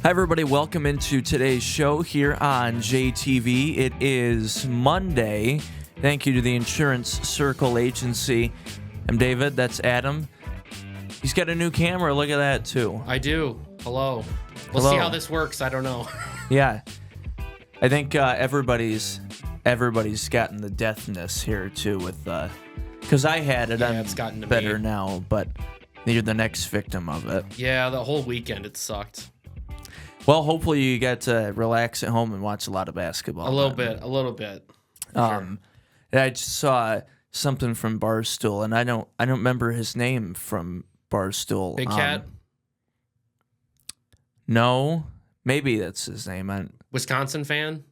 Hi, everybody. Welcome into today's show here on JTV. It is Monday. Thank you to the Insurance Circle Agency. I'm David. That's Adam. He's got a new camera. Look at that, too. I do. Hello. We'll see how this works. I don't know. Yeah. I think everybody's gotten the deafness here, too, with because I had it. Yeah, it's gotten to better me now, but you're the next victim of it. Yeah, the whole weekend it sucked. Well, hopefully you get to relax at home and watch a lot of basketball. A little bit. Sure. I just saw something from Barstool, and I don't remember his name from Barstool. Big Cat? No, maybe that's his name. Wisconsin fan?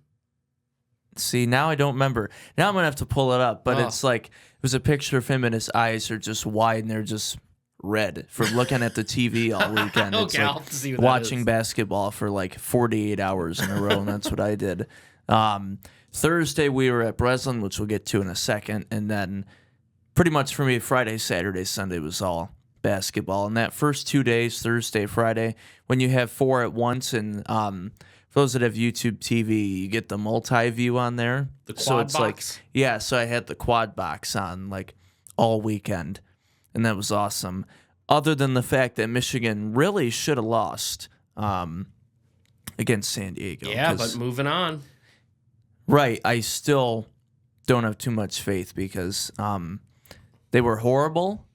See, now I don't remember. Now I'm gonna have to pull it up, but it's like it was a picture of him, and his eyes are just wide, and they're just red from looking at the TV all weekend. Okay, it's I'll like have to see what watching that is. basketball for like 48 hours in a row, and that's what I did. Thursday we were at Breslin, which we'll get to in a second, and then pretty much for me, Friday, Saturday, Sunday was all basketball. And that first 2 days, Thursday, Friday, when you have four at once, and for those that have YouTube TV, you get the multi-view on there. The quad so it's box? so I had the quad box on like all weekend, and that was awesome. Other than the fact that Michigan really should have lost against San Diego. Yeah, but moving on. Right, I still don't have too much faith because they were horrible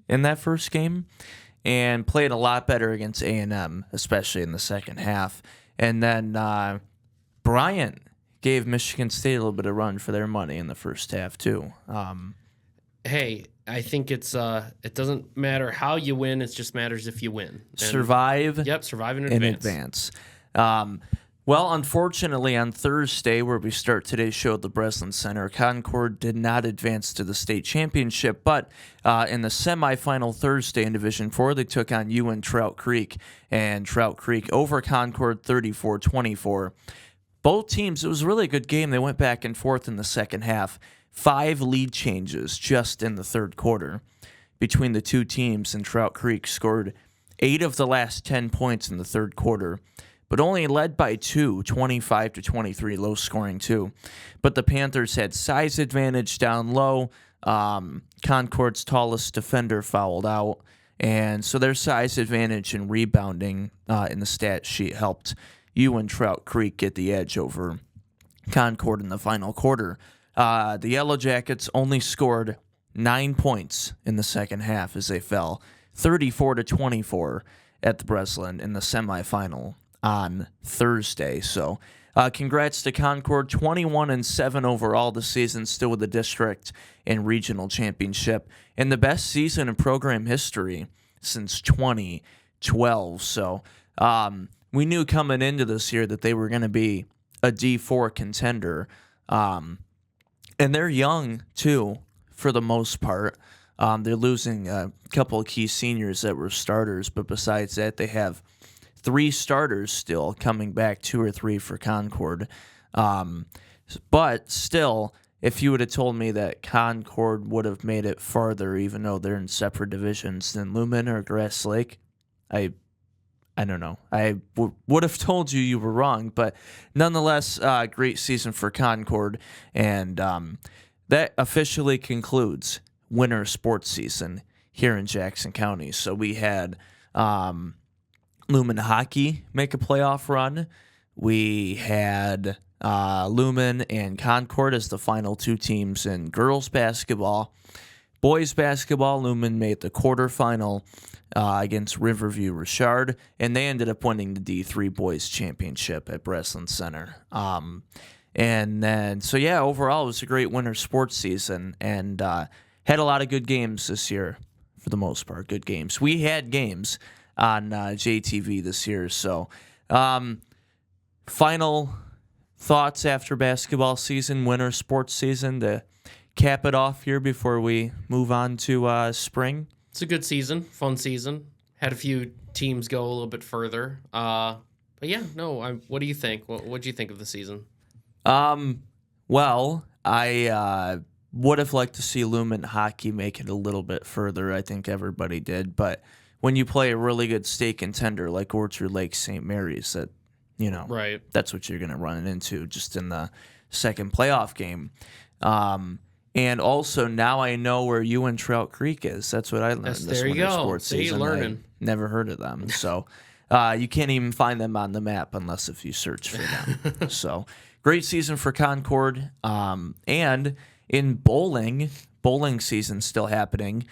in that first game and played a lot better against A&M, especially in the second half. And then Bryant gave Michigan State a little bit of run for their money in the first half too. Hey, I think it doesn't matter how you win; it just matters if you win. And Survive. Yep, survive in advance. Well, unfortunately, on Thursday, where we start today's show at the Breslin Center, Concord did not advance to the state championship, but in the semifinal Thursday in Division IV, they took on UN Trout Creek, and Trout Creek over Concord 34-24. Both teams, it was a really good game. They went back and forth in the second half. 5 lead changes just in the third quarter between the two teams, and Trout Creek scored 8 of the last 10 points in the third quarter, but only led by 2, 25-23, low scoring too. But the Panthers had size advantage down low. Concord's tallest defender fouled out, and so their size advantage and rebounding in the stat sheet helped UN Trout Creek get the edge over Concord in the final quarter. The Yellow Jackets only scored 9 points in the second half as they fell 34-24 at the Breslin in the semifinal on Thursday. So congrats to Concord, 21-7 overall this season, still with the district and regional championship, and the best season in program history since 2012. So we knew coming into this year that they were going to be a D4 contender. And they're young, too, for the most part. They're losing a couple of key seniors that were starters, but besides that, they have 3 starters still coming back, 2 or 3 for Concord. But still, if you would have told me that Concord would have made it farther, even though they're in separate divisions, than Lumen or Grass Lake, I don't know. I would have told you were wrong, but nonetheless, great season for Concord, and that officially concludes winter sports season here in Jackson County. So we had Lumen hockey make a playoff run. We had Lumen and Concord as the final 2 teams in girls basketball. Boys basketball, Lumen made the quarterfinal against Riverview Richard, and they ended up winning the D3 Boys Championship at Breslin Center. And then, so yeah, overall, it was a great winter sports season, and had a lot of good games this year, for the most part, good games. We had games on JTV this year, so final thoughts after basketball season, winter sports season, to cap it off here before we move on to spring. It's a good season, fun season. Had a few teams go a little bit further. But yeah, no. What do you think? What do you think of the season? Well, I would have liked to see Lumen hockey make it a little bit further. I think everybody did, but when you play a really good state contender like Orchard Lake St. Mary's, that Right. that's what you're going to run into just in the second playoff game. And also now I know where you and Trout Creek is. That's what I learned this There you winter go. sports See, season. learning. I never heard of them. So you can't even find them on the map unless if you search for them. So great season for Concord. And in bowling season still happening.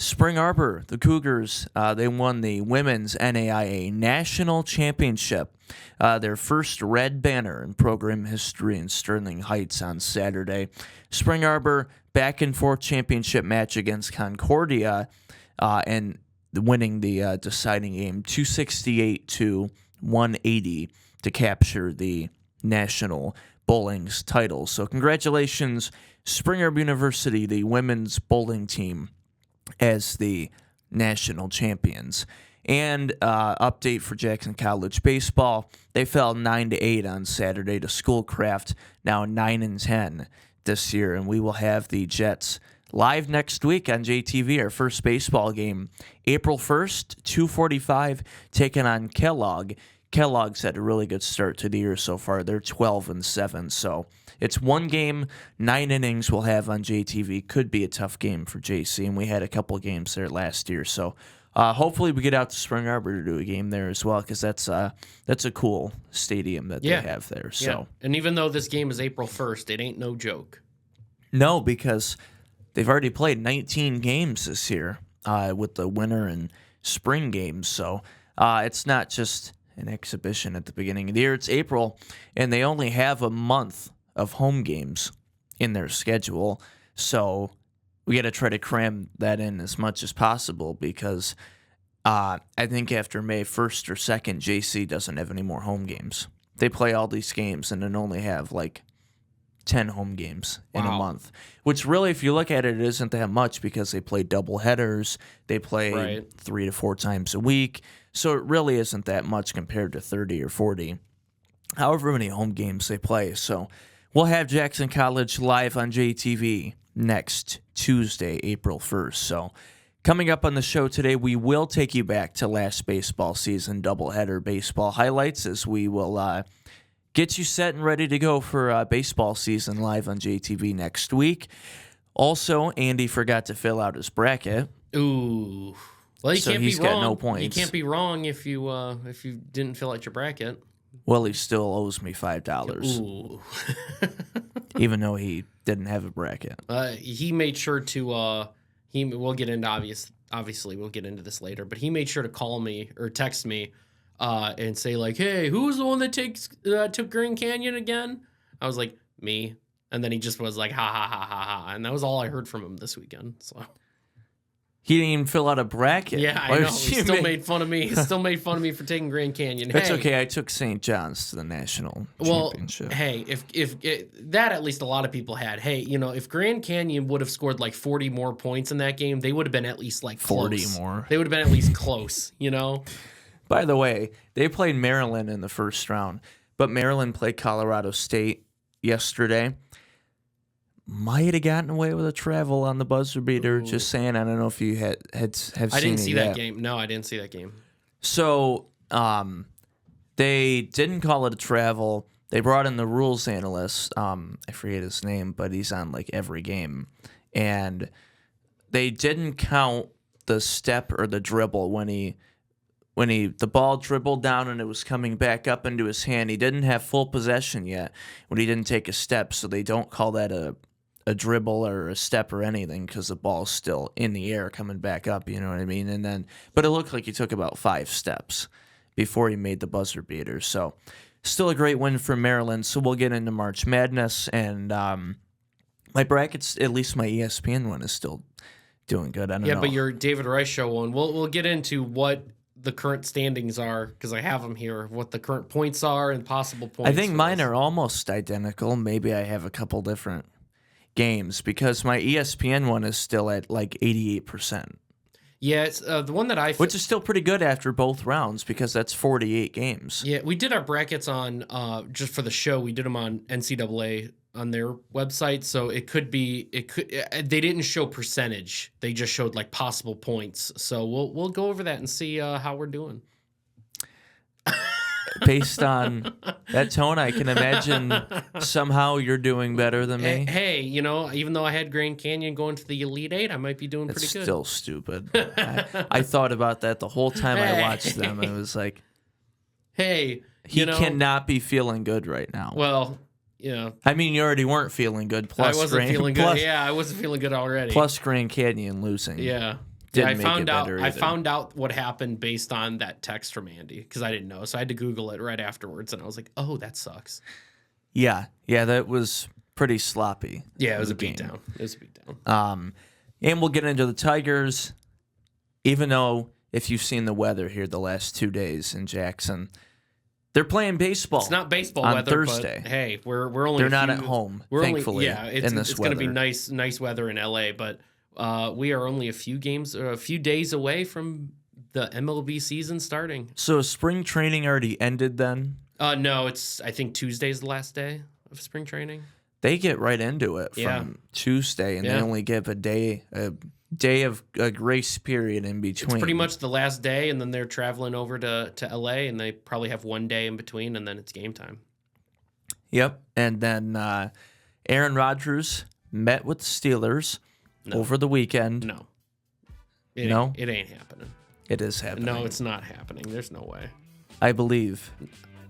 Spring Arbor, the Cougars, they won the Women's NAIA National Championship, their first red banner in program history in Sterling Heights on Saturday. Spring Arbor back and forth championship match against Concordia, and winning the deciding game 268 to 180 to capture the national bowling's title. So congratulations, Spring Arbor University, the women's bowling team, as the national champions. And update for Jackson College baseball: they fell 9-8 on Saturday to Schoolcraft, now 9-10 this year, and we will have the Jets live next week on JTV. Our first baseball game, April 1st, 2:45, taking on Kellogg. Kellogg's had a really good start to the year so far. They're 12-7, so it's one game, 9 innings we'll have on JTV. Could be a tough game for JC, and we had a couple games there last year. So hopefully we get out to Spring Arbor to do a game there as well, because that's a cool stadium that they have there. So Yeah. And even though this game is April 1st, it ain't no joke. No, because they've already played 19 games this year with the winter and spring games. So it's not just an exhibition at the beginning of the year. It's April, and they only have a month of home games in their schedule. So we got to try to cram that in as much as possible, because I think after May 1st or 2nd, JC doesn't have any more home games. They play all these games and then only have like 10 home games in a month, which really, if you look at it, it isn't that much, because they play double headers. They play 3 to 4 times a week. So it really isn't that much compared to 30 or 40, however many home games they play. So we'll have Jackson College live on JTV next Tuesday, April 1st. So coming up on the show today, we will take you back to last baseball season doubleheader baseball highlights, as we will get you set and ready to go for baseball season live on JTV next week. Also, Andy forgot to fill out his bracket. Ooh. Well, you So can't he's be wrong. got no points. You can't be wrong if you didn't fill out your bracket. Well, he still owes me $5, Ooh. even though he didn't have a bracket. He made sure to we'll get into obviously we'll get into this later, but he made sure to call me or text me and say like, "Hey, who's the one that took Grand Canyon again?" I was like, "Me." And then he just was like, "Ha ha ha ha ha," and that was all I heard from him this weekend. So He didn't even fill out a bracket. yeah, I know. He still made fun of me. He still made fun of me for taking Grand Canyon. That's hey, okay. I took St. John's to the national championship. Hey, if that at least a lot of people had. Hey, if Grand Canyon would have scored like 40 more points in that game, they would have been at least like 40 close. more. They would have been at least close. By the way, they played Maryland in the first round, but Maryland played Colorado State yesterday. Might have gotten away with a travel on the buzzer beater. Ooh. Just saying. I don't know if you have seen it. I didn't see that yet. game. No, I didn't see that game. So they didn't call it a travel. They brought in the rules analyst. I forget his name, but he's on like every game. And they didn't count the step or the dribble when the ball dribbled down and it was coming back up into his hand. He didn't have full possession yet when he didn't take a step, so they don't call that a dribble or a step or anything, because the ball's still in the air coming back up, you know what I mean? But it looked like he took about 5 steps before he made the buzzer beater. So still a great win for Maryland. So we'll get into March Madness, and my brackets, at least my ESPN one, is still doing good. I don't know. Yeah, but your David Rice show one, we'll get into what the current standings are, because I have them here, what the current points are and possible points. I think mine are almost identical. Maybe I have a couple different games, because my ESPN one is still at like 88%. Yeah, it's the one that which is still pretty good after both rounds, because that's 48 games. Yeah, we did our brackets on just for the show. We did them on NCAA on their website, so it could they didn't show percentage. They just showed like possible points. So we'll go over that and see how we're doing. Based on that tone, I can imagine somehow you're doing better than me. Hey, even though I had Grand Canyon going to the Elite Eight, I might be doing pretty good. It's still stupid. I thought about that the whole time I watched them. It was like, hey, he cannot be feeling good right now. Well, yeah. I mean, you already weren't feeling good. Plus, I wasn't feeling good. Yeah, I wasn't feeling good already. Plus Grand Canyon losing. Yeah. I found out what happened based on that text from Andy because I didn't know. So I had to Google it right afterwards, and I was like, "Oh, that sucks." Yeah, that was pretty sloppy. Yeah, it was a beatdown. It was a beatdown. And we'll get into the Tigers. Even though, if you've seen the weather here the last 2 days in Jackson, they're playing baseball. It's not baseball on weather, Thursday. But hey, we're only not at home. Thankfully, it's going to be nice weather in LA, but. We are only a few days away from the MLB season starting. So spring training already ended then? No, I think Tuesday's the last day of spring training. They get right into it from Tuesday, and they only give a day of a grace period in between. It's pretty much the last day, and then they're traveling over to LA, and they probably have one day in between, and then it's game time. Yep, and then Aaron Rodgers met with the Steelers. No. Over the weekend. No. It ain't happening. It is happening. No, it's not happening. There's no way. I believe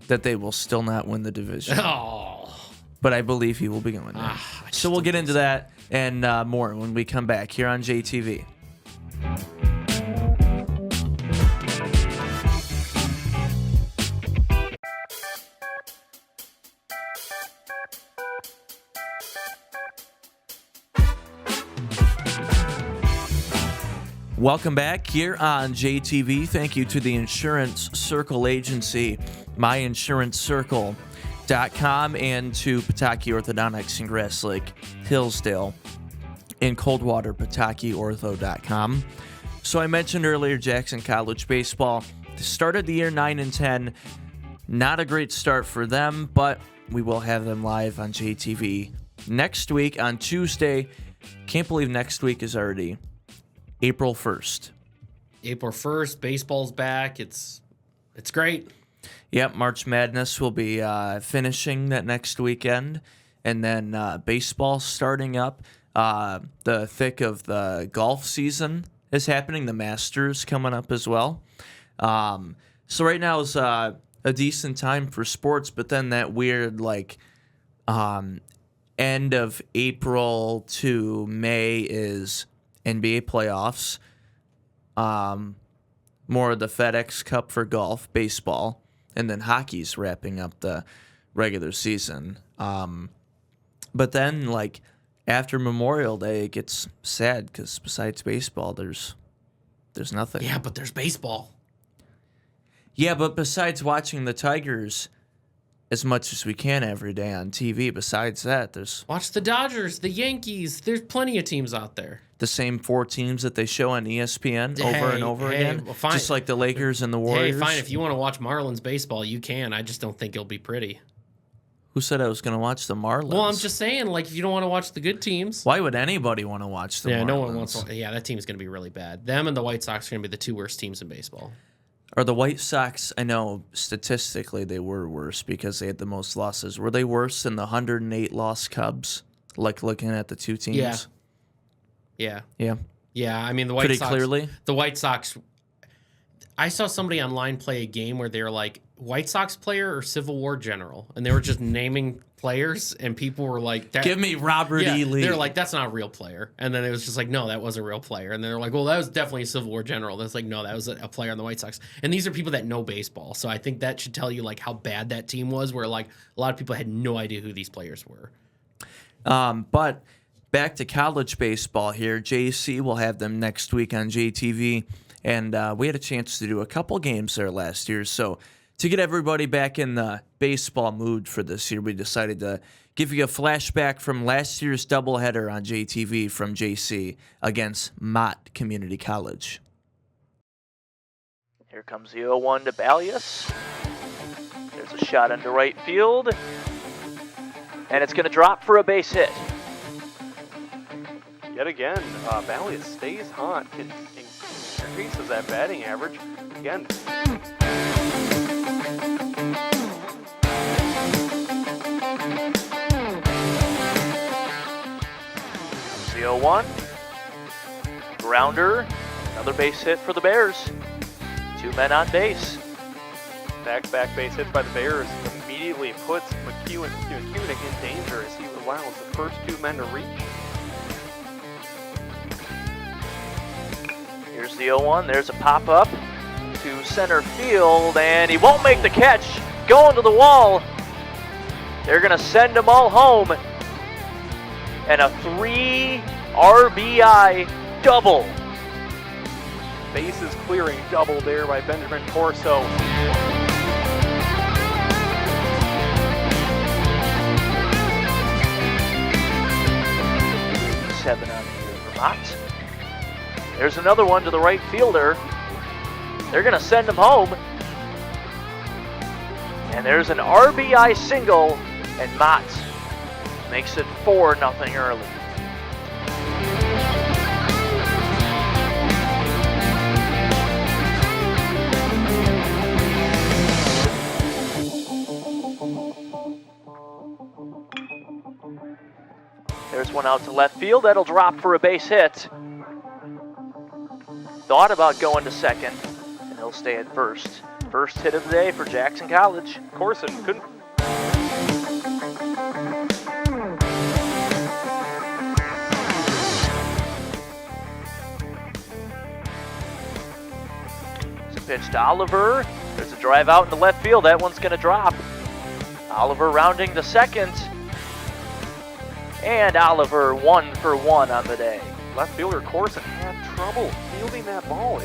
that they will still not win the division. Oh. But I believe he will be going there. So we'll get into that and more when we come back here on JTV. Welcome back here on JTV. Thank you to the Insurance Circle Agency, myinsuranccircle.com, and to Pataki Orthodontics in Grass Lake, Hillsdale, and Coldwater, PatakiOrtho.com. So I mentioned earlier Jackson College baseball. They started the year 9-10. Not a great start for them, but we will have them live on JTV next week on Tuesday. Can't believe next week is already April 1st. April 1st, baseball's back. It's great. Yep, March Madness will be finishing that next weekend. And then baseball starting up. The thick of the golf season is happening. The Masters coming up as well. So right now is a decent time for sports, but then that weird end of April to May is NBA playoffs, more of the FedEx Cup for golf, baseball, and then hockey's wrapping up the regular season. But then, after Memorial Day, it gets sad because besides baseball, there's nothing. Yeah, but there's baseball. Yeah, but besides watching the Tigers as much as we can every day on TV, besides that, watch the Dodgers, the Yankees. There's plenty of teams out there. The same 4 teams that they show on ESPN over and over again, well, fine. Just like the Lakers and the Warriors. Hey, fine. If you want to watch Marlins baseball, you can. I just don't think it'll be pretty. Who said I was going to watch the Marlins? Well, I'm just saying, if you don't want to watch the good teams. Why would anybody want to watch the Marlins? Yeah, no one wants to. Yeah, that team's going to be really bad. Them and the White Sox are going to be the 2 worst teams in baseball. Are the White Sox, I know statistically they were worse because they had the most losses. Were they worse than the 108 loss Cubs? Looking at the 2 teams? Yeah. Yeah. Yeah, I mean, the White Pretty Sox. clearly? The White Sox. I saw somebody online play a game where they were like, White Sox player or Civil War general? And they were just naming players, and people were like, give me Robert E. Lee. They were like, that's not a real player. And then it was just like, no, that was a real player. And they were like, well, that was definitely a Civil War general. That's like, no, that was a player on the White Sox. And these are people that know baseball. So I think that should tell you how bad that team was, where a lot of people had no idea who these players were. But back to college baseball here. JC will have them next week on JTV. And we had a chance to do a couple games there last year. So to get everybody back in the baseball mood for this year, we decided to give you a flashback from last year's doubleheader on JTV from JC against Mott Community College. Here comes the 0-1 to Balius. There's a shot into right field. and it's going to drop for a base hit. Yet again, Valley stays hot, increases that batting average. Again, The 0-1. Grounder. Another base hit for the Bears. 2 men on base. back-to-back base hits by the Bears immediately puts McEwen in danger as he allows the first 2 men to reach. Here's the 0-1. There's a pop-up to center field, and he won't make the catch. Going to the wall. They're going to send them all home. And a 3 RBI double. Bases clearing double there by Benjamin Corso. Seven on the year for Mott. There's another one to the right fielder. They're going to send him home. And there's an RBI single, and Mott makes it 4-0 early. There's one out to left field. That'll drop for a base hit. Thought about going to second, and he'll stay at first. First hit of the day for Jackson College. Corson couldn't. It's a pitch to Oliver. There's a drive out into left field. That one's going to drop. Oliver rounding to second. And Oliver 1 for 1 on the day. Left fielder Corson had trouble fielding that ball.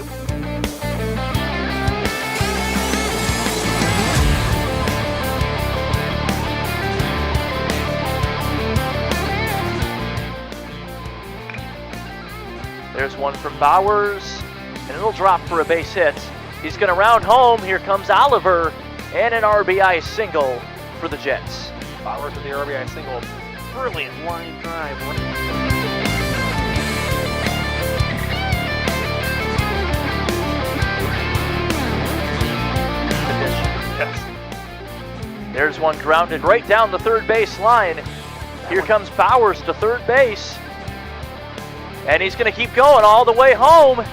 There's one from Bowers, and it'll drop for a base hit. He's going to round home. Here comes Oliver, and an RBI single for the Jets. Bowers with the RBI single. Brilliant line drive. Yes. There's one grounded right down the third base line. Here comes Bowers to third base. And he's going to keep going all the way home.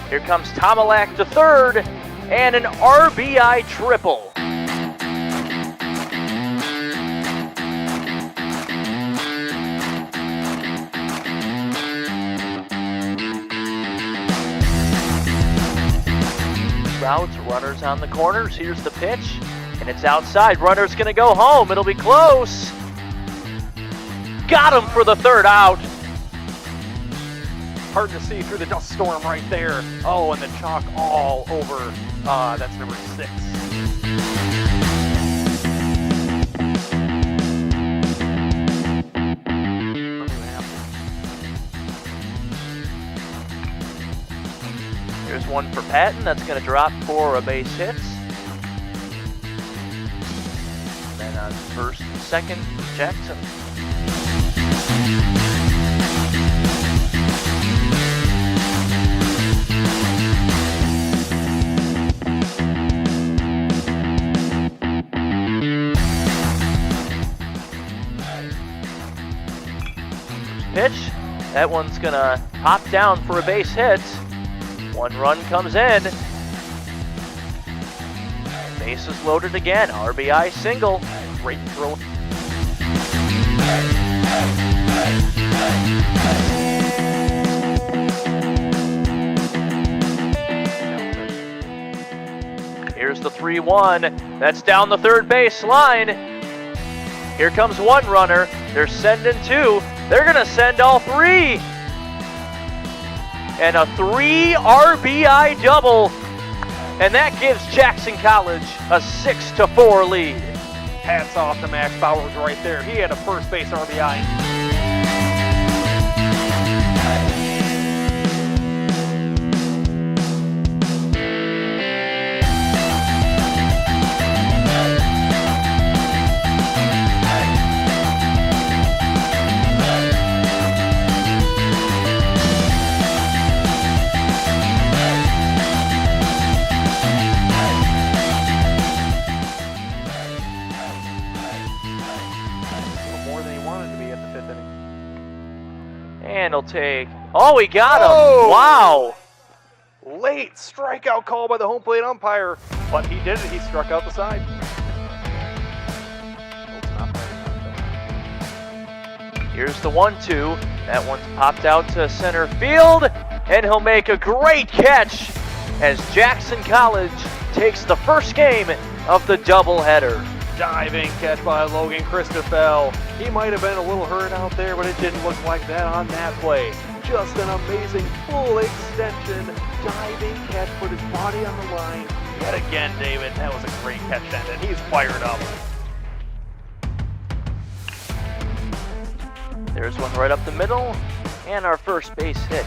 Here comes Tomalak to third, and an RBI triple. Routes, runners on the corners. Here's the pitch, and it's outside. Runner's going to go home. It'll be close. Got him for the third out. Hard to see through the dust storm right there. Oh, and the chalk all over. That's number 6. There's one for Patton. That's going to drop for a base hit. And then on first and second, Jackson. Pitch. That one's going to pop down for a base hit. 1 run comes in. Bases loaded again. RBI single. Great throw. Here's the 3-1. That's down the third base line. Here comes one runner. They're sending 2. They're going to send all 3. And a 3 RBI double. And that gives Jackson College a 6-4 lead. Hats off to Max Bowers right there. He had a first base RBI. fifth inning. And he'll take. Oh, he got him! Oh! Wow! Late strikeout call by the home plate umpire, but he did it. He struck out the side. Here's the 1-2. That one's popped out to center field, and he'll make a great catch as Jackson College takes the first game of the doubleheader. Diving catch by Logan Christoffel. He might have been a little hurt out there, but it didn't look like that on that play. Just an amazing full extension diving catch, put his body on the line. Yet again, David, that was a great catch then, and he's fired up. There's one right up the middle, and our first base hit.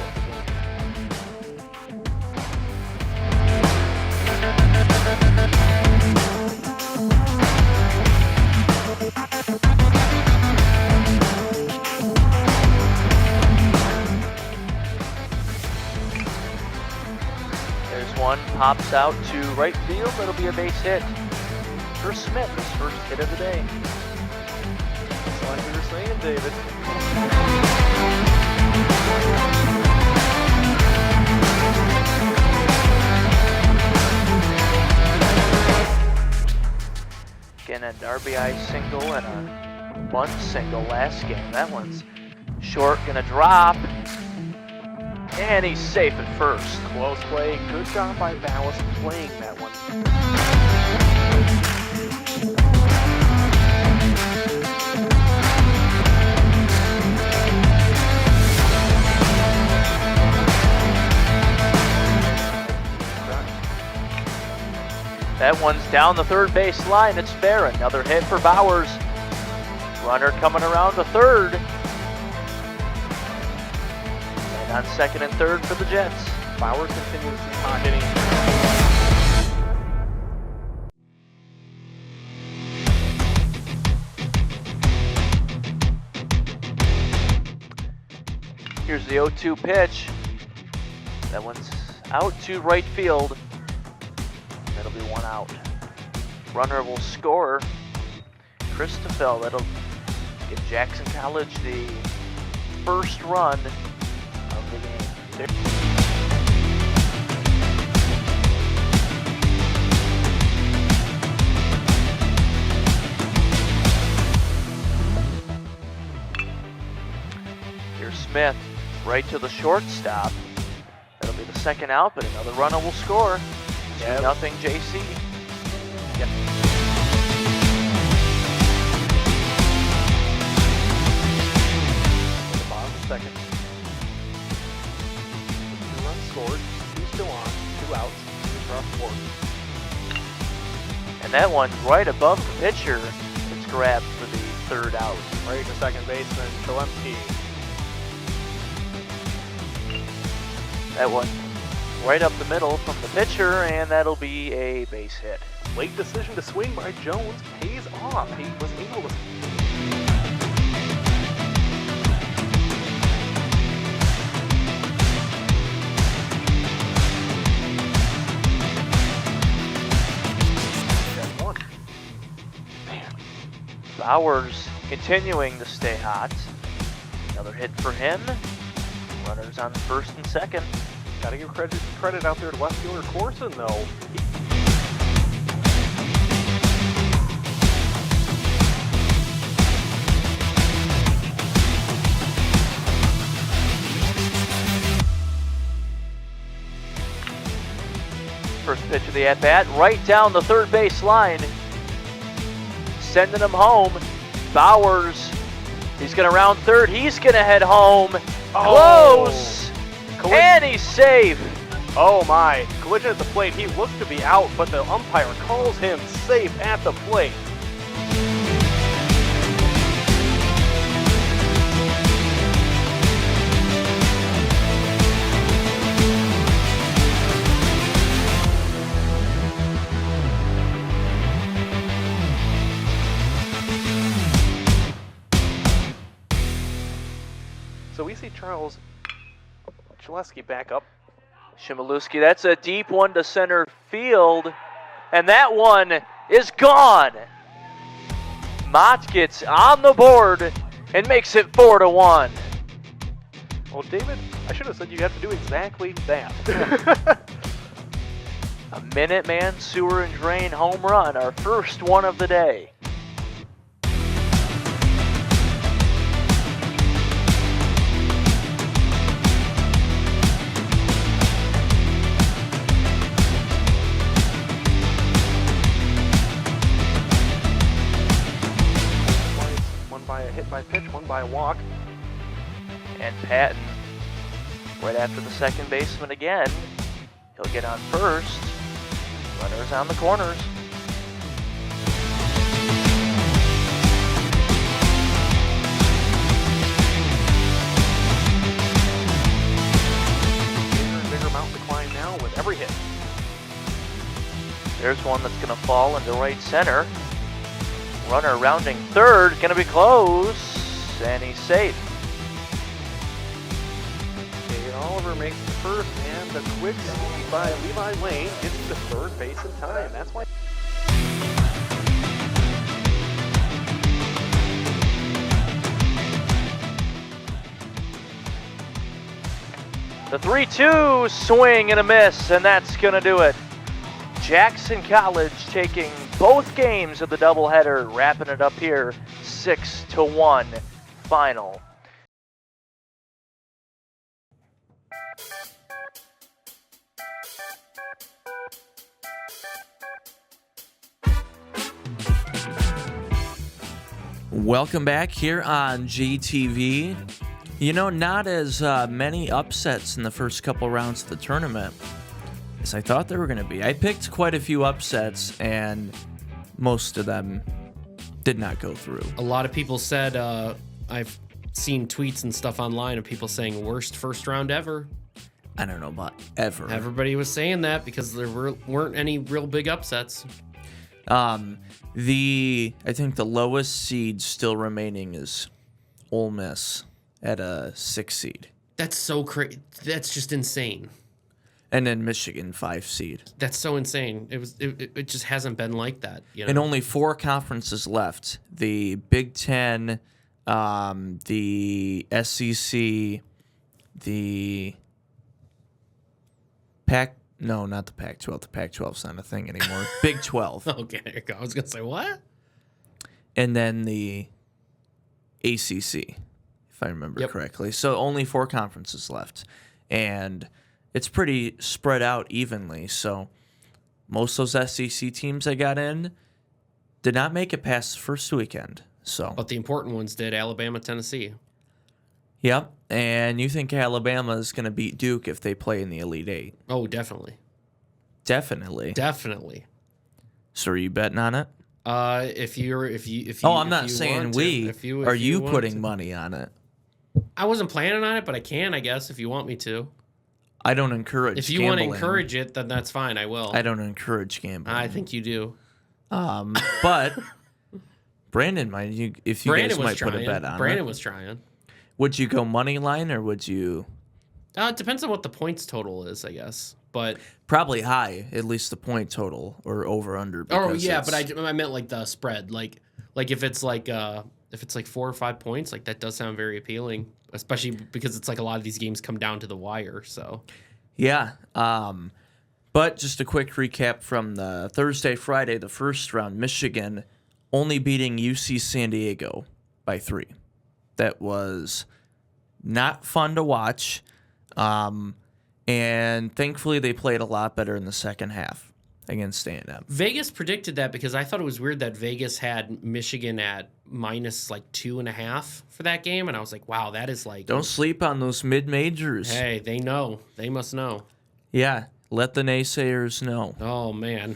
There's one, pops out to right field. That'll be a base hit for Smith, his first hit of the day. That's like we were saying, David. Again, an RBI single and a bunt single last game. That one's short, gonna drop. And he's safe at first. Close play. Good job by Ballas playing that one. That one's down the third base line. It's fair. Another hit for Bowers. Runner coming around to third. And on second and third for the Jets. Bowers continues his hot hitting. Here's the 0-2 pitch. That one's out to right field. That'll be one out. Runner will score. Christoffel, that'll give Jackson College the first run of the game. Here's Smith, right to the shortstop. That'll be the second out, but another runner will score. Yep. 2-0 JC. Yep. The bottom of the second. 2 runs scored. 2 still on. 2 outs. 2 for fourth. And that one right above the pitcher. It's grabbed for the third out. Right to second baseman, Shalemski. That one right up the middle from the pitcher, and that'll be a base hit. Late decision to swing by Jones pays off. He was able to. Bowers continuing to stay hot. Another hit for him. Runners on first and second. Got to give credit out there to left fielder Corson, though. First pitch of the at-bat, right down the third base line. Sending him home. Bowers, he's going to round third. He's going to head home. Close. And he's safe. Oh my. Collision at the plate. He looked to be out, but the umpire calls him safe at the plate. So we see Charles Shaleski back up. Shimilewski, that's a deep one to center field. And that one is gone. Mott gets on the board, and makes it 4-1. Well, David, I should have said you have to do exactly that. A Minuteman sewer and drain home run, our first one of the day. One by a hit by pitch, one by a walk. And Patton, right after the second baseman again, he'll get on first. Runners on the corners. Bigger and bigger mountain to climb now with every hit. There's one that's going to fall into right center. Runner rounding third, going to be close, and he's safe. David Oliver makes the first, and the quick speed by Levi Lane gets to third base in time. That's why. The 3-2 swing and a miss, and that's going to do it. Jackson College taking both games of the doubleheader, wrapping it up here 6-1 final. Welcome back here on JTV. You know, not as many upsets in the first couple rounds of the tournament as I thought there were going to be. I picked quite a few upsets, and most of them did not go through. A lot of people said, I've seen tweets and stuff online of people saying worst first round ever. I don't know about ever. Everybody was saying that because there weren't any real big upsets. I think the lowest seed still remaining is Ole Miss at a 6 seed. That's so crazy. That's just insane. And then Michigan 5 seed. That's so insane. It just hasn't been like that. You know? And only 4 conferences left: the Big Ten, the SEC, the Pac. No, not the Pac-12. The Pac-12's not a thing anymore. Big 12. Okay, there you go. I was gonna say what? And then the ACC, if I remember correctly. So only 4 conferences left, and it's pretty spread out evenly. So most of those SEC teams I got in did not make it past the first weekend. So, But the important ones did. Alabama, Tennessee. yep. And you think Alabama is going to beat Duke if they play in the Elite Eight? Oh, definitely. Definitely. Definitely. So are you betting on it? If you Oh, I'm if not you saying want we. to, if you Are you want putting to. money on it? I wasn't planning on it, but I can, I guess, if you want me to. I don't encourage If you want to gambling. encourage it, then that's fine. I will. I don't encourage gambling. I think you do. But Brandon might. If you Brandon guys was might trying. put a bet on Brandon it. was trying. Would you go money line or would you It depends on what the points total is, I guess. But probably high, at least the point total or over under? oh because yeah, it's- but I meant like the spread, like if it's like 4 or 5 points, like that does sound very appealing, especially because it's like a lot of these games come down to the wire. So yeah. But just a quick recap from the Thursday, Friday, the first round. Michigan only beating UC San Diego by 3. That was not fun to watch. And thankfully they played a lot better in the second half against A&M. Vegas predicted that because I thought it was weird that Vegas had Michigan at minus like 2.5 for that game, and I was like, wow, that is like Don't sleep on those mid-majors. Hey, they know. They must know. Yeah, let the naysayers know. Oh man.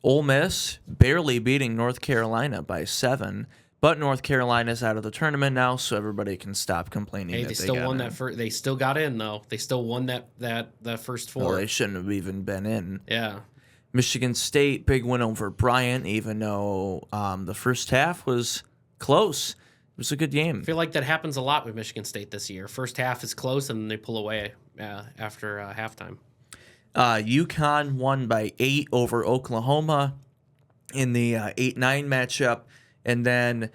Ole Miss barely beating North Carolina by 7, but North Carolina's out of the tournament now, so everybody can stop complaining. Hey, that they still got won in. that first. They still got in though. They still won that first 4. Well, they shouldn't have even been in. Yeah. Michigan State, big win over Bryant, even though the first half was close. It was a good game. I feel like that happens a lot with Michigan State this year. First half is close, and then they pull away after halftime. UConn won by 8 over Oklahoma in the 8-9 matchup. And then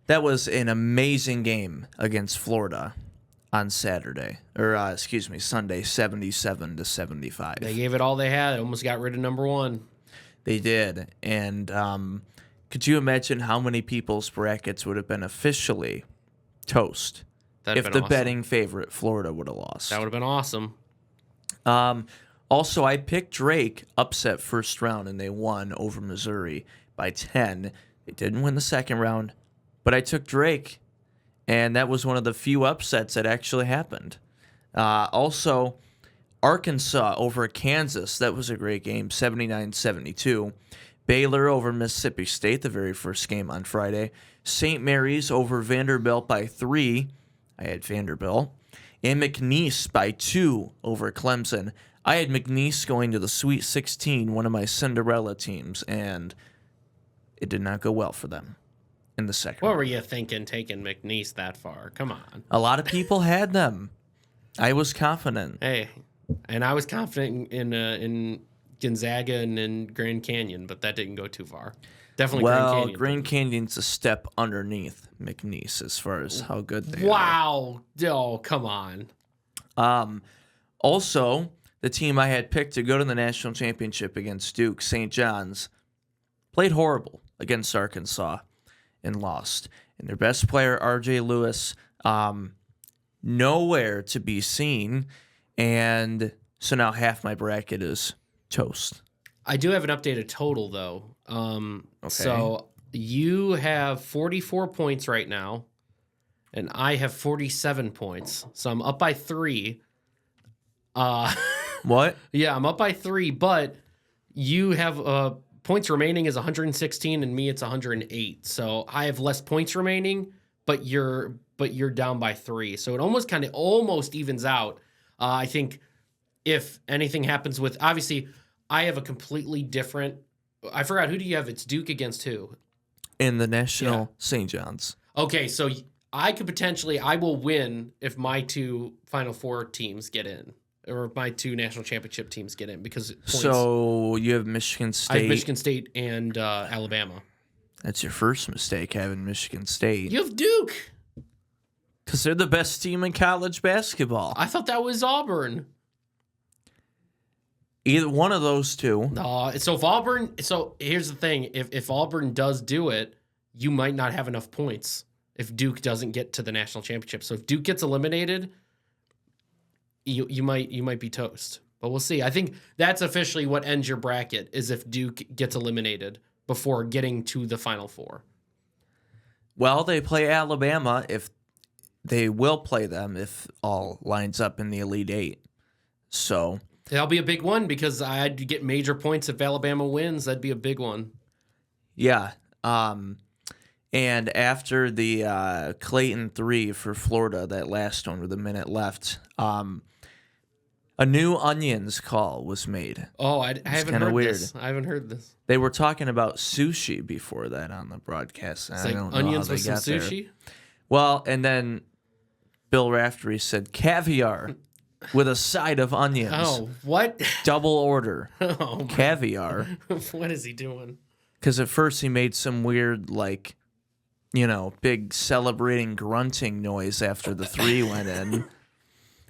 That was an amazing game against Florida on Saturday, or Sunday, 77-75. They gave it all they had. Almost got rid of number one. They did, and could you imagine how many people's brackets would have been officially toast if the betting favorite Florida would have lost? That would have been awesome. Also, I picked Drake upset first round, and they won over Missouri by 10. They didn't win the second round, but I took Drake, and that was one of the few upsets that actually happened. Also, Arkansas over Kansas. That was a great game, 79-72. Baylor over Mississippi State, the very first game on Friday. St. Mary's over Vanderbilt by 3. I had Vanderbilt. And McNeese by 2 over Clemson. I had McNeese going to the Sweet 16, one of my Cinderella teams, and it did not go well for them in the second What round. were you thinking taking McNeese that far? Come on. A lot of people had them. I was confident. Hey, and I was confident in Gonzaga and in Grand Canyon, but that didn't go too far. Definitely Grand Canyon. Grand Canyon's a step underneath McNeese as far as how good they are. Wow. Oh, come on. Also, the team I had picked to go to the national championship against Duke, St. John's, played horrible against Arkansas and lost. And their best player, R.J. Lewis, nowhere to be seen. And so now half my bracket is toast. I do have an updated total, though. So you have 44 points right now, and I have 47 points. So I'm up by 3. What? Yeah, I'm up by 3, but you have points remaining is 116, and me it's 108. So I have less points remaining, but you're down by 3. So it almost evens out. I think if anything happens with, obviously, I have a completely different. I forgot, who do you have? It's Duke against who? In the national St. John's. Okay, so I will win if my 2 Final Four teams get in, or my 2 national championship teams get in, because points, So you have Michigan State. I have Michigan State and Alabama. That's your first mistake, having Michigan State. You have Duke. Because they're the best team in college basketball. I thought that was Auburn. Either one of those two. So here's the thing. If Auburn does do it, you might not have enough points if Duke doesn't get to the national championship. So if Duke gets eliminated, you might be toast. But we'll see. I think that's officially what ends your bracket, is if Duke gets eliminated before getting to the Final Four. Well, they play Alabama. If they will play them if all lines up in the Elite Eight. So that'll be a big one, because I had to get major points if Alabama wins. That'd be a big one. yeah. And after the Clayton 3 for Florida, that last one with a minute left, a new Onions call was made. Oh, I haven't heard weird. this. I haven't heard this. They were talking about sushi before that on the broadcast. It's I like don't know onions how with they some got there. sushi. Well, and then Bill Raftery said caviar with a side of onions. Oh, what? Double order. Oh, my- Caviar. what is he doing? Because at first he made some weird, like, big celebrating grunting noise after the 3 went in.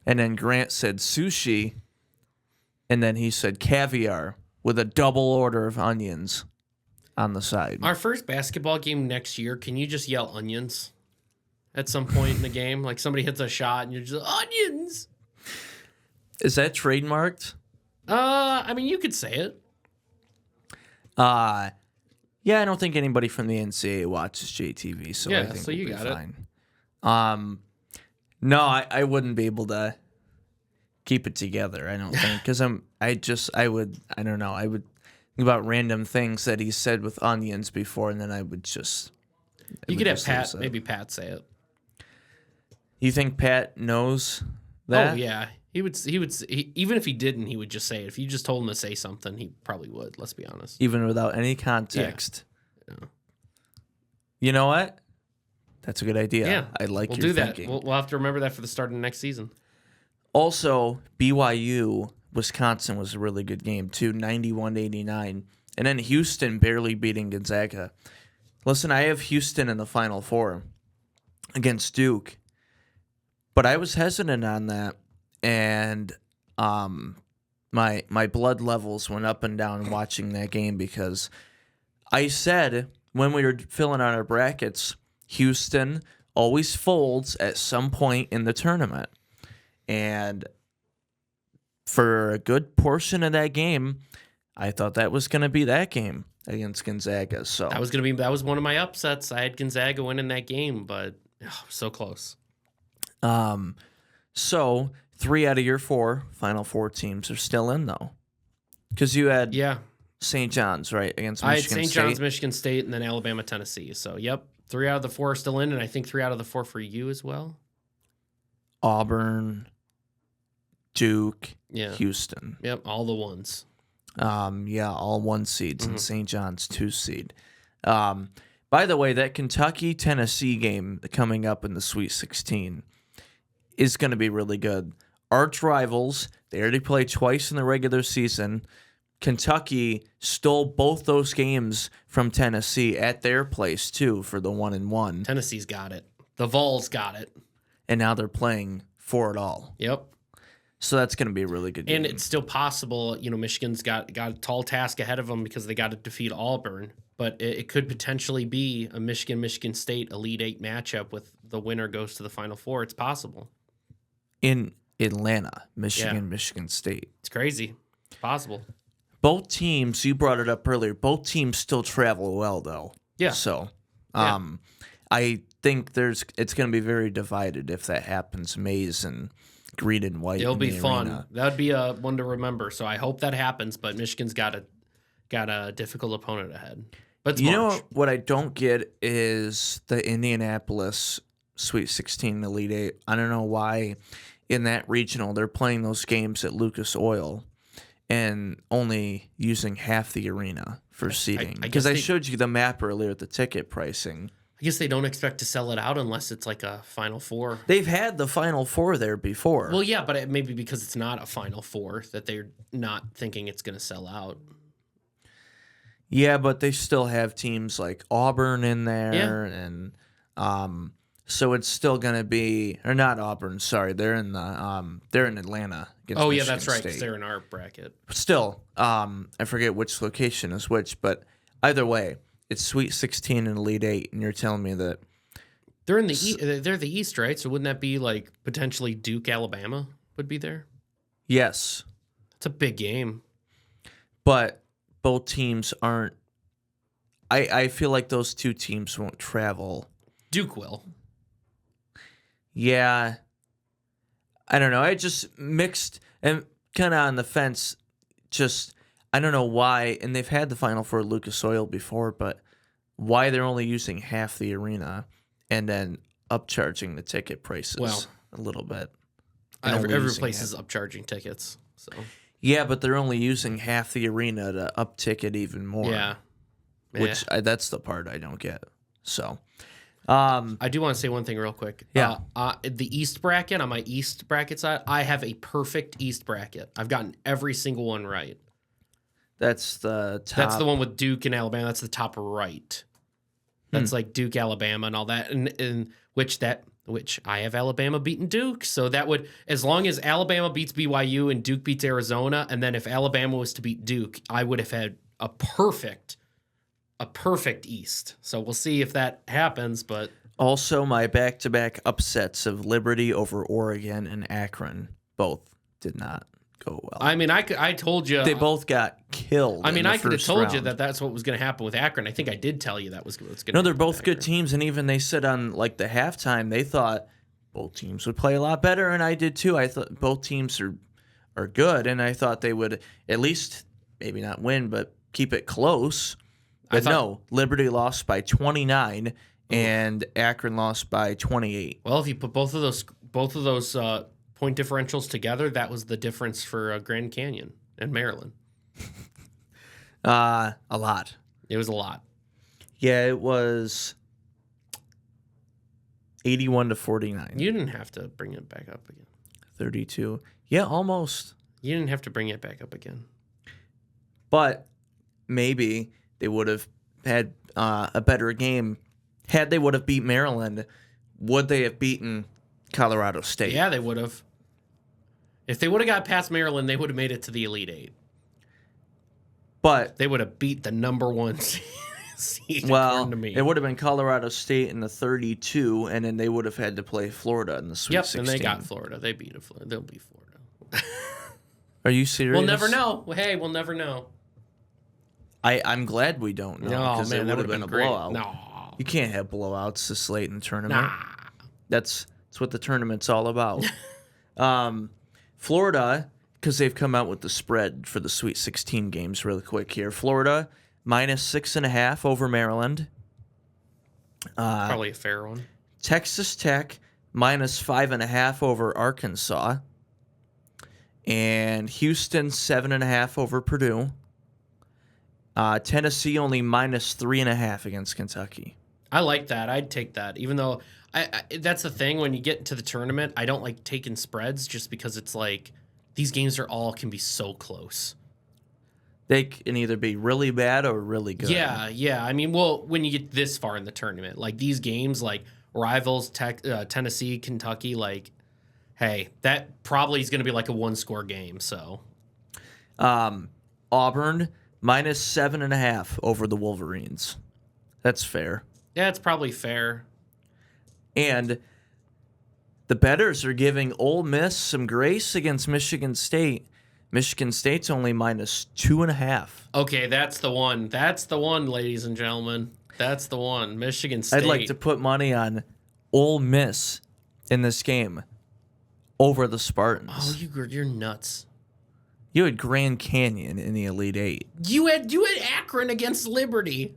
And then Grant said sushi. And then he said caviar with a double order of onions on the side. Our first basketball game next year, can you just yell onions at some point in the game? Like somebody hits a shot and you're just onions. Is that trademarked? I mean, you could say it. Yeah, I don't think anybody from the NCAA watches JTV, so I Yeah, think so you we'll be got it. fine. No, I wouldn't be able to keep it together. I don't think, because I would think about random things that he said with onions before, and then I would just. You could have Pat, maybe Pat say it. You think Pat knows that? Oh yeah, he would. Even if he didn't, he would just say it. If you just told him to say something, he probably would. Let's be honest. Even without any context. Yeah. You know what? That's a good idea. Yeah, I like we'll your do that. thinking. We'll have to remember that for the start of next season. Also, BYU, Wisconsin was a really good game too, 91-89. And then Houston barely beating Gonzaga. Listen, I have Houston in the Final Four. against Duke. But I was hesitant on that, and my blood levels went up and down watching that game because I said when we were filling out our brackets, Houston always folds at some point in the tournament. And for a good portion of that game, I thought that was going to be that game against Gonzaga. So That was one of my upsets. I had Gonzaga winning that game, but so close. So 3 out of your 4 Final Four teams are still in, though. Because you had St. John's, right, against Michigan State. I had St. John's, Michigan State, and then Alabama, Tennessee. So, yep, 3 out of the 4 are still in, and I think 3 out of the 4 for you as well. Auburn, Duke, Houston. Yep, all the ones. All 1 seeds, and St. John's 2 seed. By the way, that Kentucky-Tennessee game coming up in the Sweet 16 is going to be really good. Arch rivals, they already played twice in the regular season. Kentucky stole both those games from Tennessee at their place, too, for the 1-1. Tennessee's got it. The Vols got it. And now they're playing for it all. Yep. So that's going to be a really good game. And it's still possible, Michigan's got a tall task ahead of them because they got to defeat Auburn. But it could potentially be a Michigan State Elite Eight matchup with the winner goes to the Final Four. It's possible. In Atlanta, Michigan State. It's crazy. It's possible. Both teams, you brought it up earlier, both teams still travel well, though. Yeah. So I think it's going to be very divided if that happens. Maize and green and white. It'll be fun. Arena. That would be a one to remember. So I hope that happens, but Michigan's got a difficult opponent ahead. But you know what I don't get is the Indianapolis Sweet 16 Elite Eight. I don't know why in that regional they're playing those games at Lucas Oil and only using half the arena for seating. Because I showed you the map earlier at the ticket pricing. I guess they don't expect to sell it out unless it's like a Final Four. They've had the Final Four there before. Well, yeah, but maybe because it's not a Final Four that they're not thinking it's going to sell out. Yeah, but they still have teams like Auburn in there, and so it's still going to be, or not Auburn. Sorry, they're in Atlanta. Oh yeah, Michigan that's right. State. 'Cause they're in our bracket. Still, I forget which location is which, but either way, it's Sweet 16 and Elite 8, and you're telling me that they're in the they're the East, right? So wouldn't that be like potentially Duke, Alabama would be there? Yes, it's a big game, but both teams aren't. I feel like those two teams won't travel. Duke will. Yeah. I don't know. I just mixed and kind of on the fence. Just, I don't know why. And they've had the Final Four at Lucas Oil before, but why they're only using half the arena and then upcharging the ticket prices a little bit. Every place is upcharging tickets. So yeah, but they're only using half the arena to uptick it even more. Yeah. Which that's the part I don't get. So I do want to say one thing real quick. Yeah. The East bracket, on my East bracket side, I have a perfect East bracket. I've gotten every single one right. That's the top. That's the one with Duke and Alabama. That's the top right. That's like Duke, Alabama, and all that. And which I have Alabama beating Duke. So that would, as long as Alabama beats BYU and Duke beats Arizona, and then if Alabama was to beat Duke, I would have had a perfect East. So we'll see if that happens, but also my back-to-back upsets of Liberty over Oregon and Akron both did not go well. I mean, I told you they both got killed. I mean, I could have told round. you that that's what was going to happen with Akron. I think I did tell you that was what's going to No, happen. they're both with good Akron. teams, and even they said on like the halftime they thought both teams would play a lot better, and I did too. I thought both teams are good, and I thought they would at least maybe not win, but keep it close. But no, Liberty lost by 29 and Akron lost by 28. Well, if you put both of those point differentials together, that was the difference for Grand Canyon and Maryland. A lot. It was a lot. Yeah, it was 81-49. You didn't have to bring it back up again. 32. Yeah, almost. You didn't have to bring it back up again. But maybe they would have had a better game had they would have beat Maryland would they have beaten Colorado State? Yeah, they would have. If they would have got past Maryland, they would have made it to the Elite Eight. But they would have beat the number 1 seed. Well, to me. it would have been Colorado State in the 32, and then they would have had to play Florida in the Sweet 16. And they got Florida. They beat Florida. They'll beat Florida. Are you serious? We'll never know. Hey, we'll never know. I'm glad we don't know, because it would have been a great. blowout. No. You can't have blowouts this late in the tournament. Nah. That's what the tournament's all about. Florida, because they've come out with the spread for the Sweet 16 games really quick here. Florida, -6.5 over Maryland. Probably a fair one. Texas Tech, -5.5 over Arkansas. And Houston, 7.5 over Purdue. Tennessee only -3.5 against Kentucky. I like that. I'd take that. Even though that's the thing, when you get into the tournament, I don't like taking spreads just because it's like these games can be so close. They can either be really bad or really good. Yeah. I mean, well, when you get this far in the tournament, like these games, like rivals, Tennessee, Kentucky, like, hey, that probably is going to be like a 1-score game. So, Auburn, -7.5 over the Wolverines. That's fair. Yeah, it's probably fair. And the bettors are giving Ole Miss some grace against Michigan State. Michigan State's only -2.5. Okay, that's the one. That's the one, ladies and gentlemen. That's the one. Michigan State. I'd like to put money on Ole Miss in this game over the Spartans. Oh, you're nuts. You had Grand Canyon in the Elite Eight. You had Akron against Liberty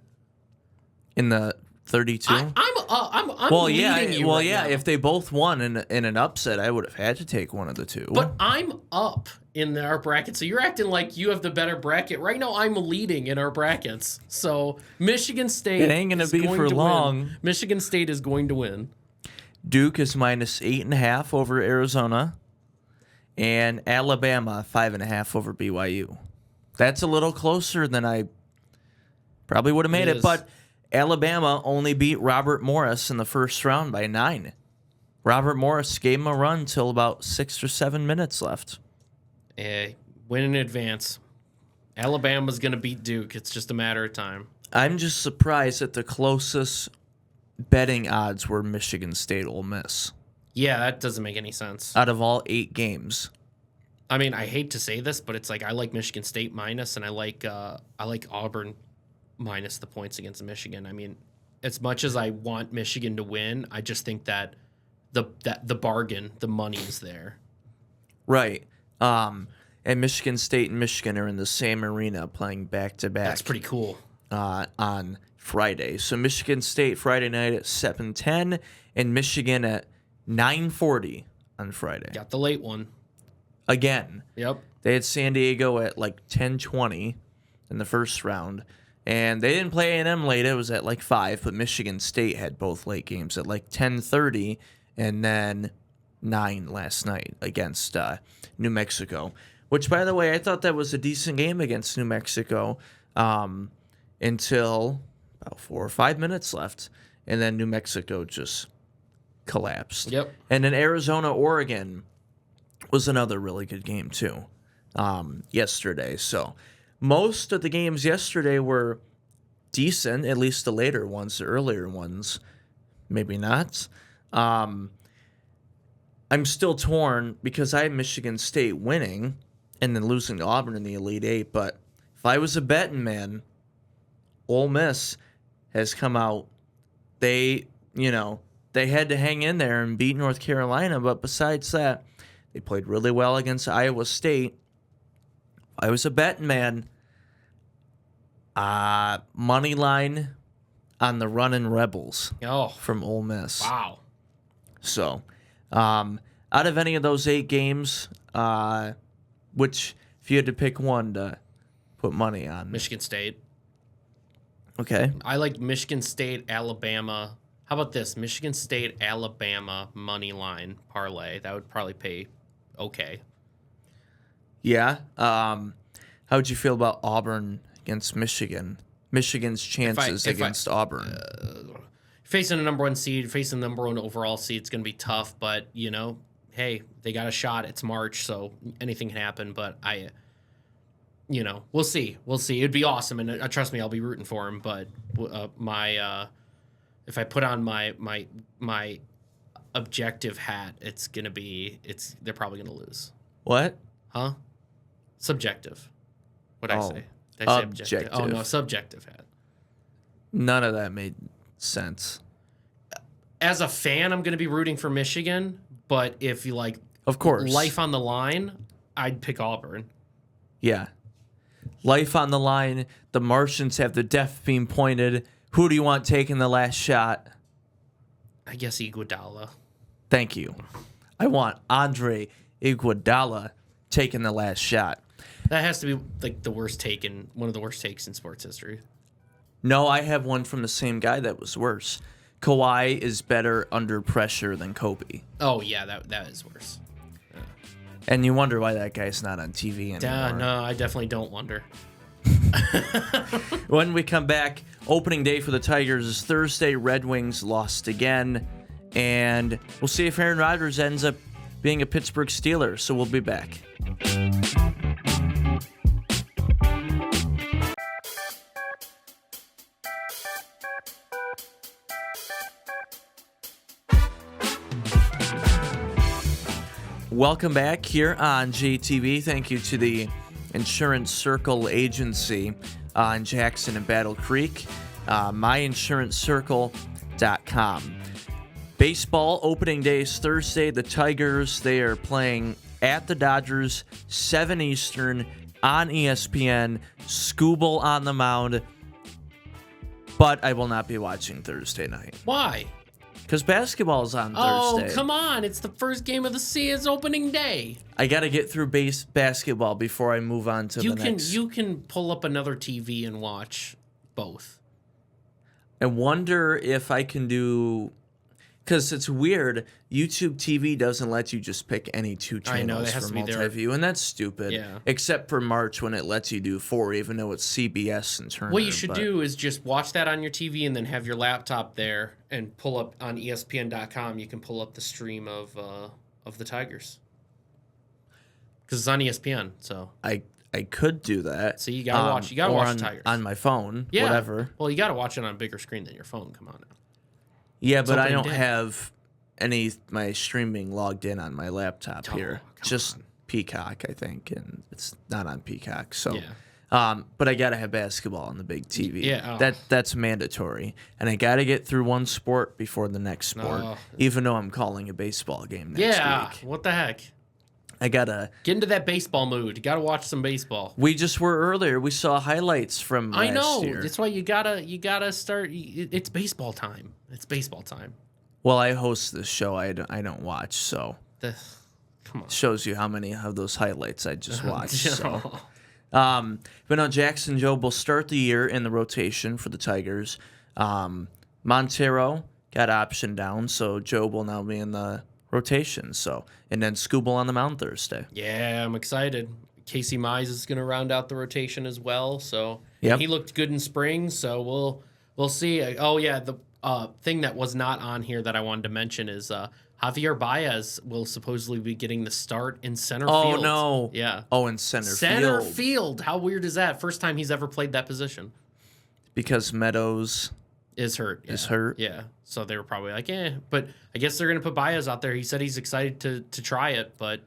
in the 32. I'm well, leading yeah, you well, right yeah. now. If they both won in an upset, I would have had to take one of the two. But I'm up in our bracket, so you're acting like you have the better bracket. Right now, I'm leading in our brackets. So Michigan State. It ain't gonna be for long. Win. Michigan State is going to win. Duke is -8.5 over Arizona, and Alabama 5.5 over BYU. That's a little closer than I probably would have made it, but Alabama only beat Robert Morris in the first round by 9. Robert Morris gave him a run till about 6 or 7 minutes left. Win in advance. Alabama's going to beat Duke. It's just a matter of time. I'm just surprised that the closest betting odds were Michigan State Ole Miss. Yeah, that doesn't make any sense. Out of all 8 games. I mean, I hate to say this, but it's like I like Michigan State minus, and I like Auburn minus the points against Michigan. I mean, as much as I want Michigan to win, I just think that the bargain, the money is there. Right. And Michigan State and Michigan are in the same arena playing back-to-back. That's pretty cool. On Friday. So Michigan State Friday night at 7:10 and Michigan at 9:40 on Friday. Got the late one. Again. Yep. They had San Diego at like 10:20 in the first round. And they didn't play A&M late. It was at like 5, but Michigan State had both late games at like 10:30 and then 9 last night against New Mexico. Which, by the way, I thought that was a decent game against New Mexico until about 4 or 5 minutes left. And then New Mexico just collapsed. Yep. And then Arizona-Oregon was another really good game, too, yesterday. So most of the games yesterday were decent, at least the later ones, the earlier ones, maybe not. I'm still torn because I have Michigan State winning and then losing to Auburn in the Elite Eight. But if I was a betting man, Ole Miss has come out. They had to hang in there and beat North Carolina. But besides that, they played really well against Iowa State. If I was a betting man, money line on the running Rebels from Ole Miss. Wow. So, out of any of those 8 games, which if you had to pick one to put money on? Michigan State. Okay. I like Michigan State, Alabama. How about this? Michigan State, Alabama money line parlay. That would probably pay okay. Yeah. How would you feel about Auburn against Michigan? Michigan's chances against Auburn. facing a number 1 seed, facing the number 1 overall seed, it's going to be tough. But, hey, they got a shot. It's March, so anything can happen. But we'll see. We'll see. It'd be awesome, and trust me, I'll be rooting for him. But if I put on my objective hat, they're probably gonna lose. What? Huh? Subjective. What'd I say? Did I say objective? Oh no, subjective hat. None of that made sense. As a fan, I'm gonna be rooting for Michigan, but if you of course, life on the line, I'd pick Auburn. Yeah. Life on the line. The Martians have the death beam pointed. Who do you want taking the last shot? I guess Iguodala. Thank you. I want Andre Iguodala taking the last shot. That has to be one of the worst takes in sports history. No, I have one from the same guy that was worse. Kawhi is better under pressure than Kobe. Oh yeah, that is worse. And you wonder why that guy's not on TV anymore. No, I definitely don't wonder. When we come back, opening day for the Tigers is Thursday. Red Wings lost again. And we'll see if Aaron Rodgers ends up being a Pittsburgh Steeler. So we'll be back. Welcome back here on JTV. Thank you to the Insurance Circle Agency in Jackson and Battle Creek. MyInsuranceCircle.com. Baseball opening day is Thursday. The Tigers, they are playing at the Dodgers, 7 Eastern on ESPN. Scooble on the mound. But I will not be watching Thursday night. Why? Because basketball is on Thursday. Oh, come on. It's the first game of the season. It's opening day. I got to get through basketball before I move on to the next. You can pull up another TV and watch both. I wonder if I can do... Because it's weird. YouTube TV doesn't let you just pick any 2 channels. I know, it has for to be there. multi-view, and that's stupid. Yeah. Except for March when it lets you do 4, even though it's CBS and Turner. What you should do is just watch that on your TV and then have your laptop there and pull up on ESPN.com. You can pull up the stream of the Tigers. Because it's on ESPN, so... I could do that. So you gotta watch. You gotta watch the Tigers on my phone. Yeah. Whatever. Well, you gotta watch it on a bigger screen than your phone. Come on now. Yeah, but I opening don't day. have my streaming logged in on my laptop here. Just on. Peacock, I think, and it's not on Peacock. So, Yeah. but I gotta have basketball on the big TV. Yeah, that's mandatory, and I gotta get through one sport before the next sport. Even though I'm calling a baseball game next week. What the heck? I gotta get into that baseball mood. You gotta watch some baseball. We just were earlier. We saw highlights from last I know. year. That's why you gotta start. It's baseball time. It's baseball time. Well, I host this show. I don't watch, so come on. Shows you how many of those highlights I just watched. So. But no, Jackson Jobe will start the year in the rotation for the Tigers. Montero got optioned down, so Jobe will now be in the rotation. So, and then Scooble on the mound Thursday. Yeah, I'm excited. Casey Mize is going to round out the rotation as well. So yep. He looked good in spring. So we'll see. Oh yeah, the thing that was not on here that I wanted to mention is Javier Baez will supposedly be getting the start in center field. Oh no! Yeah. Oh, in center field. Center field. How weird is that? First time he's ever played that position. Because Meadows is hurt. Is hurt. Yeah. So they were probably like, but I guess they're gonna put Baez out there. He said he's excited to try it, but.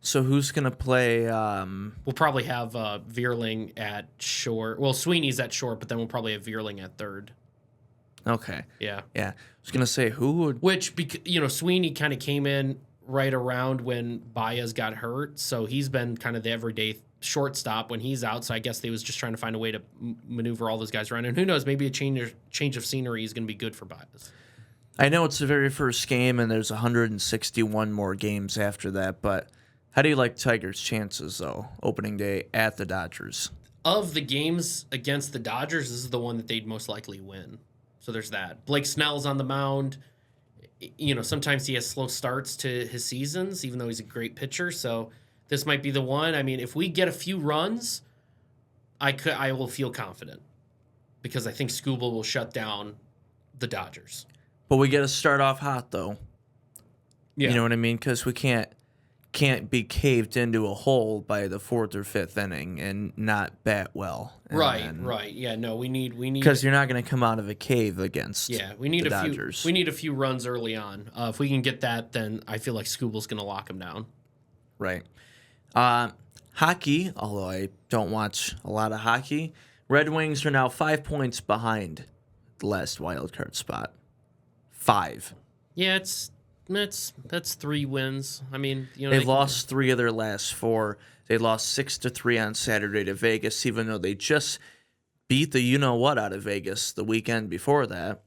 So who's gonna play? We'll probably have Veerling at short. Well, Sweeney's at short, but then we'll probably have Veerling at third. Okay. Yeah. Yeah. I was gonna say who would. Which Sweeney kind of came in right around when Baez got hurt, so he's been kind of the everyday shortstop when he's out. So I guess they was just trying to find a way to maneuver all those guys around. And who knows? Maybe a change of scenery is going to be good for Baez. I know it's the very first game, and there's 161 more games after that. But how do you like Tigers' chances though? Opening day at the Dodgers. Of the games against the Dodgers, this is the one that they'd most likely win. So there's that. Blake Snell's on the mound. Sometimes he has slow starts to his seasons, even though he's a great pitcher. So this might be the one. I mean, if we get a few runs, I will feel confident because I think Scooble will shut down the Dodgers. But we got to start off hot, though. Yeah. You know what I mean? Because we can't be caved into a hole by the 4th or 5th inning and not bat well. Right. Yeah, no, we need Because you're not going to come out of a cave against we need the a few Dodgers. we need a few runs early on. If we can get that, then I feel like Scooble's going to lock him down. Right. Hockey, although I don't watch a lot of hockey, Red Wings are now 5 points behind the last wild card spot. 5. Yeah, that's 3 wins. I mean, They've lost 3 of their last 4. They lost 6-3 on Saturday to Vegas, even though they just beat the you-know-what out of Vegas the weekend before that.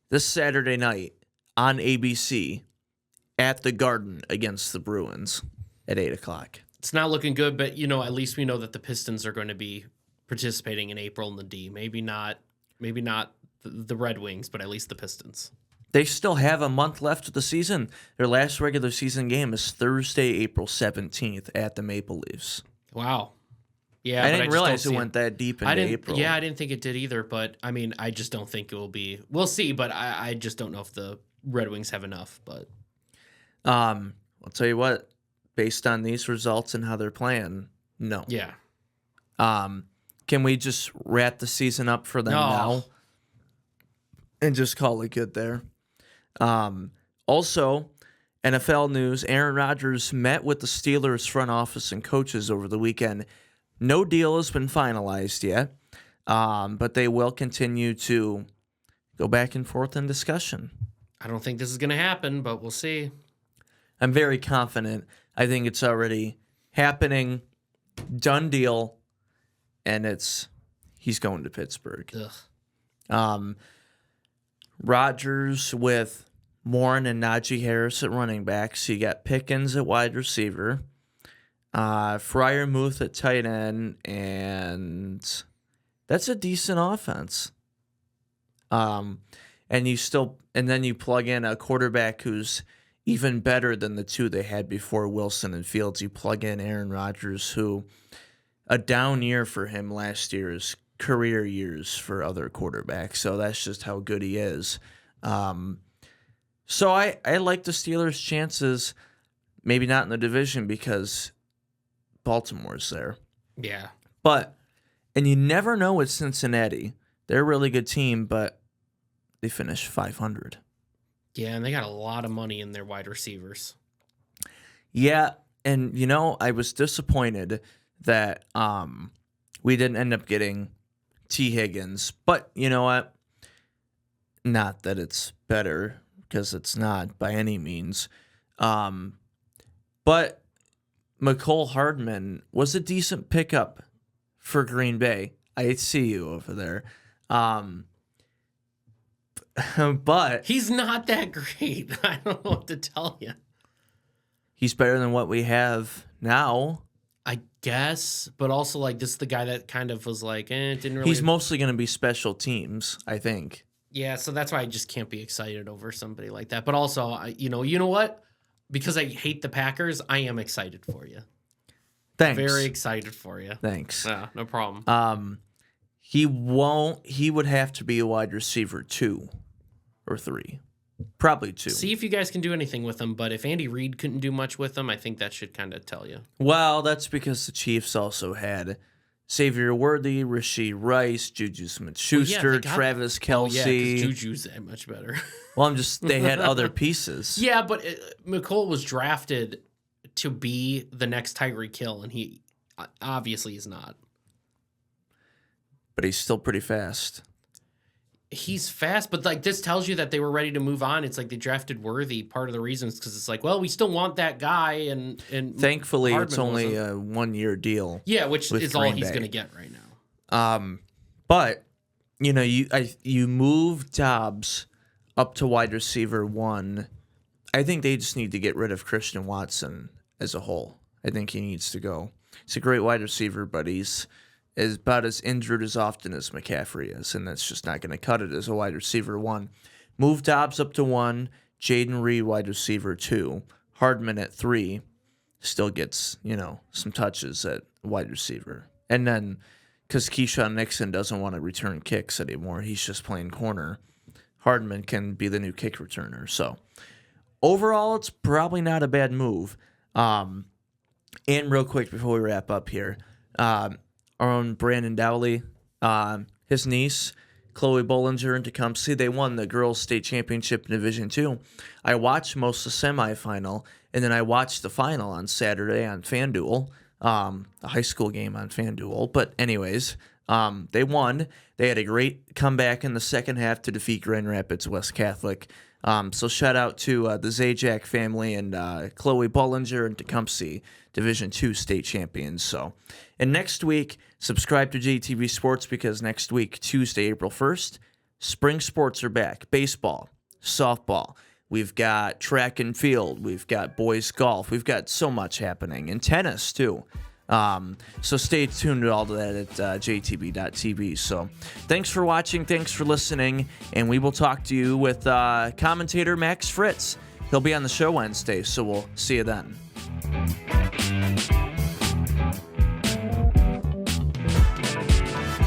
This Saturday night on ABC at the Garden against the Bruins at 8 o'clock. It's not looking good, but at least we know that the Pistons are going to be participating in April in the D. Maybe not the Red Wings, but at least the Pistons. They still have a month left of the season. Their last regular season game is Thursday, April 17th at the Maple Leafs. Wow. Yeah, I but didn't realize it went that deep into April. Yeah, I didn't think it did either, but I mean, I just don't think it will be. We'll see, but I just don't know if the Red Wings have enough. But I'll tell you what, based on these results and how they're playing, no. Yeah. Can we just wrap the season up for them now and just call it good there? Also, NFL news, Aaron Rodgers met with the Steelers front office and coaches over the weekend. No deal has been finalized yet, but they will continue to go back and forth in discussion. I don't think this is going to happen, but we'll see. I'm very confident. I think it's already happening, done deal, and he's going to Pittsburgh. Ugh. Rodgers with Warren and Najee Harris at running backs. You got Pickens at wide receiver, Freiermuth at tight end, and that's a decent offense. And then you plug in a quarterback who's even better than the 2 they had before, Wilson and Fields. You plug in Aaron Rodgers, who a down year for him last year is career years for other quarterbacks. So that's just how good he is. So I like the Steelers' chances, maybe not in the division because Baltimore's there. Yeah. And you never know with Cincinnati. They're a really good team, but they finished 500. Yeah, and they got a lot of money in their wide receivers. Yeah, and I was disappointed that we didn't end up getting T. Higgins, but you know what? Not that it's better, because it's not by any means. But McCole Hardman was a decent pickup for Green Bay. I see you over there. But he's not that great. I don't know what to tell you. He's better than what we have now, I guess, but also this is the guy that kind of was didn't really. He's mostly going to be special teams, I think. Yeah, so that's why I just can't be excited over somebody like that. But also, you know what? Because I hate the Packers, I am excited for you. Thanks. Very excited for you. Thanks. Yeah, no problem. He would have to be a wide receiver 2 or 3. Probably 2. See if you guys can do anything with him, but if Andy Reid couldn't do much with him, I think that should kind of tell you. Well, that's because the Chiefs also had Xavier Worthy, Rashee Rice, Juju Smith-Schuster, Travis Kelce. Oh, yeah, because Juju's that much better. Well, they had other pieces. Yeah, but McCole was drafted to be the next Tyreek Hill, and he obviously is not. But he's still pretty fast. He's fast, but this tells you that they were ready to move on. It's they drafted Worthy. Part of the reason is because it's we still want that guy, and thankfully Hardman it's only wasn't. a 1-year deal. Yeah, which is all he's going to get right now. But you move Dobbs up to wide receiver 1. I think they just need to get rid of Christian Watson as a whole. I think he needs to go. He's a great wide receiver, but he's about as injured as often as McCaffrey is, and that's just not going to cut it as a wide receiver 1. Move Dobbs up to 1, Jaden Reed wide receiver 2, Hardman at 3, still gets, some touches at wide receiver. And then, because Keyshawn Nixon doesn't want to return kicks anymore, he's just playing corner. Hardman can be the new kick returner. So overall, it's probably not a bad move. And real quick before we wrap up here, our own Brandon Dowley, his niece, Chloe Bollinger and Tecumseh, they won the girls' state championship in Division II. I watched most of the semifinal, and then I watched the final on Saturday on FanDuel, a high school game on FanDuel. But anyways, they won. They had a great comeback in the second half to defeat Grand Rapids West Catholic. So shout out to the Zajac family and Chloe Bollinger and Tecumseh, Division II state champions. So, and next week, subscribe to JTV Sports because next week, Tuesday, April 1st, spring sports are back. Baseball, softball. We've got track and field. We've got boys golf. We've got so much happening. And tennis, too. So stay tuned to all of that at jtv.tv. So thanks for watching. Thanks for listening. And we will talk to you with commentator Max Fritz. He'll be on the show Wednesday, so we'll see you then.